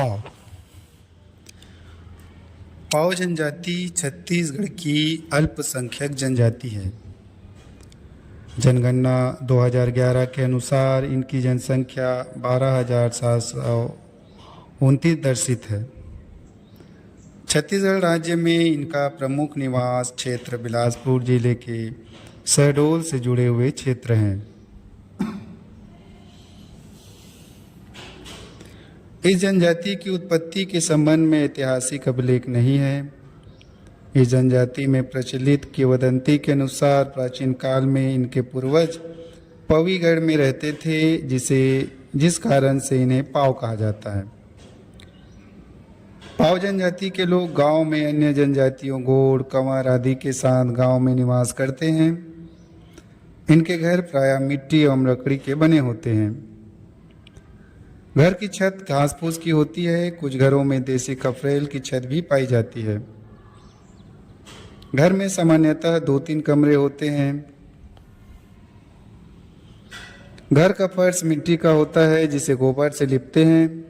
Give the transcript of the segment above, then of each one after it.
पाव। पाव जनजाति छत्तीसगढ़ की अल्पसंख्यक जनजाति है। जनगणना 2011 के अनुसार इनकी जनसंख्या 12,729 दर्शित है। छत्तीसगढ़ राज्य में इनका प्रमुख निवास क्षेत्र बिलासपुर जिले के शहडोल से जुड़े हुए क्षेत्र हैं। इस जनजाति की उत्पत्ति के संबंध में ऐतिहासिक अभिलेख नहीं है। इस जनजाति में प्रचलित किंवदंती के अनुसार प्राचीन काल में इनके पूर्वज पवीगढ़ में रहते थे, जिस कारण से इन्हें पाव कहा जाता है। पाव जनजाति के लोग गांव में अन्य जनजातियों गोड़, कंवर आदि के साथ गांव में निवास करते हैं। इनके घर प्रायः मिट्टी एवं लकड़ी के बने होते हैं। घर की छत घास फूस की होती है। कुछ घरों में देसी खपरेल की छत भी पाई जाती है। घर में सामान्यतः 2-3 कमरे होते हैं। घर का फर्श मिट्टी का होता है, जिसे गोबर से लिपते हैं।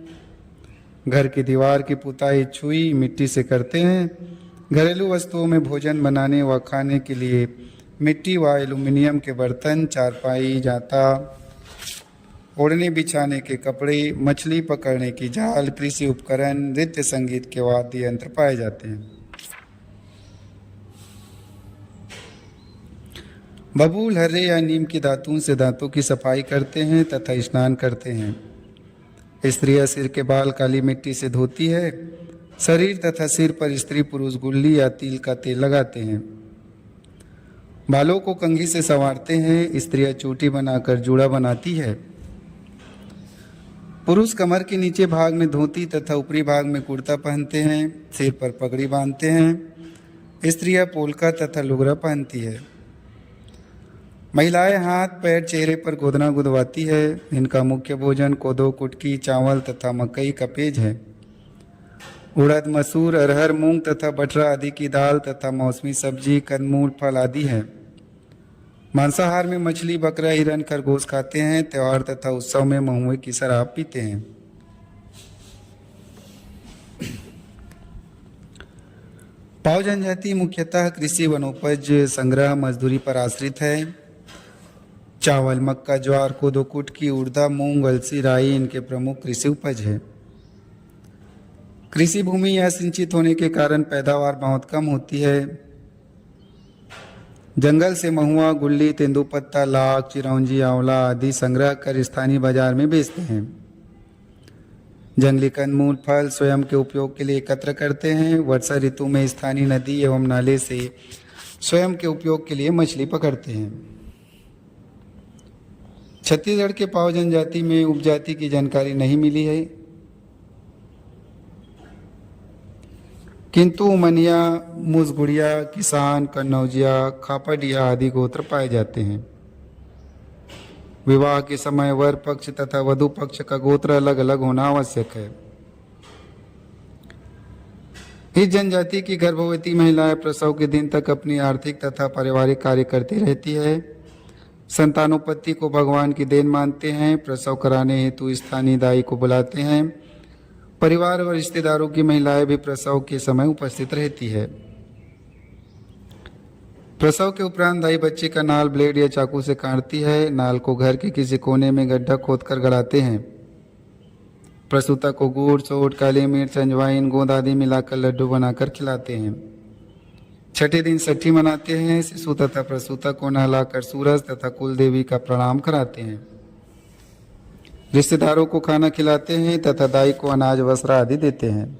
घर की दीवार की पुताई छुई मिट्टी से करते हैं। घरेलू वस्तुओं में भोजन बनाने व खाने के लिए मिट्टी व एल्युमिनियम के बर्तन, चारपाई, जाता, ओढ़ने बिछाने के कपड़े, मछली पकड़ने की जाल, कृषि उपकरण, नृत्य संगीत के वाद्य यंत्र पाए जाते हैं। बबूल, हर्रे या नीम की दातून से दांतों की सफाई करते हैं तथा स्नान करते हैं। स्त्रियां सिर के बाल काली मिट्टी से धोती है। शरीर तथा सिर पर स्त्री पुरुष गुल्ली या तिल का तेल लगाते हैं। बालों को कंघी से संवारते हैं। स्त्रियां चोटी बनाकर जूड़ा बनाती है। पुरुष कमर के नीचे भाग में धोती तथा ऊपरी भाग में कुर्ता पहनते हैं। सिर पर पगड़ी बांधते हैं। स्त्रियां पोलका तथा लुगरा पहनती है। महिलाएं हाथ पैर चेहरे पर गोदना गुदवाती है। इनका मुख्य भोजन कोदो, कुटकी, चावल तथा मकई का पेज है। उड़द, मसूर, अरहर, मूंग तथा बटरा आदि की दाल तथा मौसमी सब्जी, कंदमूल, फल आदि है। मांसाहार में मछली, बकरा, हिरन, खरगोश खाते हैं। त्योहार तथा उत्सव में महुए की शराब पीते हैं। पाव जनजाति मुख्यतः कृषि, वनोपज, संग्रह, मजदूरी पर आश्रित है। चावल, मक्का, ज्वार, कोदो, कुटकी, उड़दा, मूंग, अलसी, राई इनके प्रमुख कृषि उपज है। कृषि भूमि असिंचित होने के कारण पैदावार बहुत कम होती है। जंगल से महुआ, गुल्ली, तेंदुपत्ता, लाख, चिरौंजी, आंवला आदि संग्रह कर स्थानीय बाजार में बेचते हैं। जंगली कंदमूल, फल स्वयं के उपयोग के लिए एकत्र करते हैं। वर्षा ऋतु में स्थानीय नदी एवं नाले से स्वयं के उपयोग के लिए मछली पकड़ते हैं। छत्तीसगढ़ के पाव जनजाति में उपजाति की जानकारी नहीं मिली है, किंतु उमनिया, मुसगुड़िया, किसान, कन्नौजिया, खापड़िया आदि गोत्र पाए जाते हैं। विवाह के समय वर पक्ष तथा वधु पक्ष का गोत्र अलग अलग होना आवश्यक है। इस जनजाति की गर्भवती महिलाएं प्रसव के दिन तक अपनी आर्थिक तथा पारिवारिक कार्य करती रहती है। संतानोत्पत्ति को भगवान की देन मानते हैं। प्रसव कराने हेतु स्थानीय दाई को बुलाते हैं। परिवार व रिश्तेदारों की महिलाएं भी प्रसव के समय उपस्थित रहती है। प्रसव के उपरांत दाई बच्चे का नाल ब्लेड या चाकू से काटती है। नाल को घर के किसी कोने में गड्ढा खोदकर गड़ाते हैं। प्रसूता को गुड़, सोट, काली मिर्च, अजवाइन, गोंद आदि मिलाकर लड्डू बनाकर खिलाते हैं। छठे दिन छठी मनाते हैं। शिशु तथा प्रसूता को नहलाकर सूरज तथा कुल देवी का प्रणाम कराते हैं। रिश्तेदारों को खाना खिलाते हैं तथा दाई को अनाज, वस्त्र आदि देते हैं।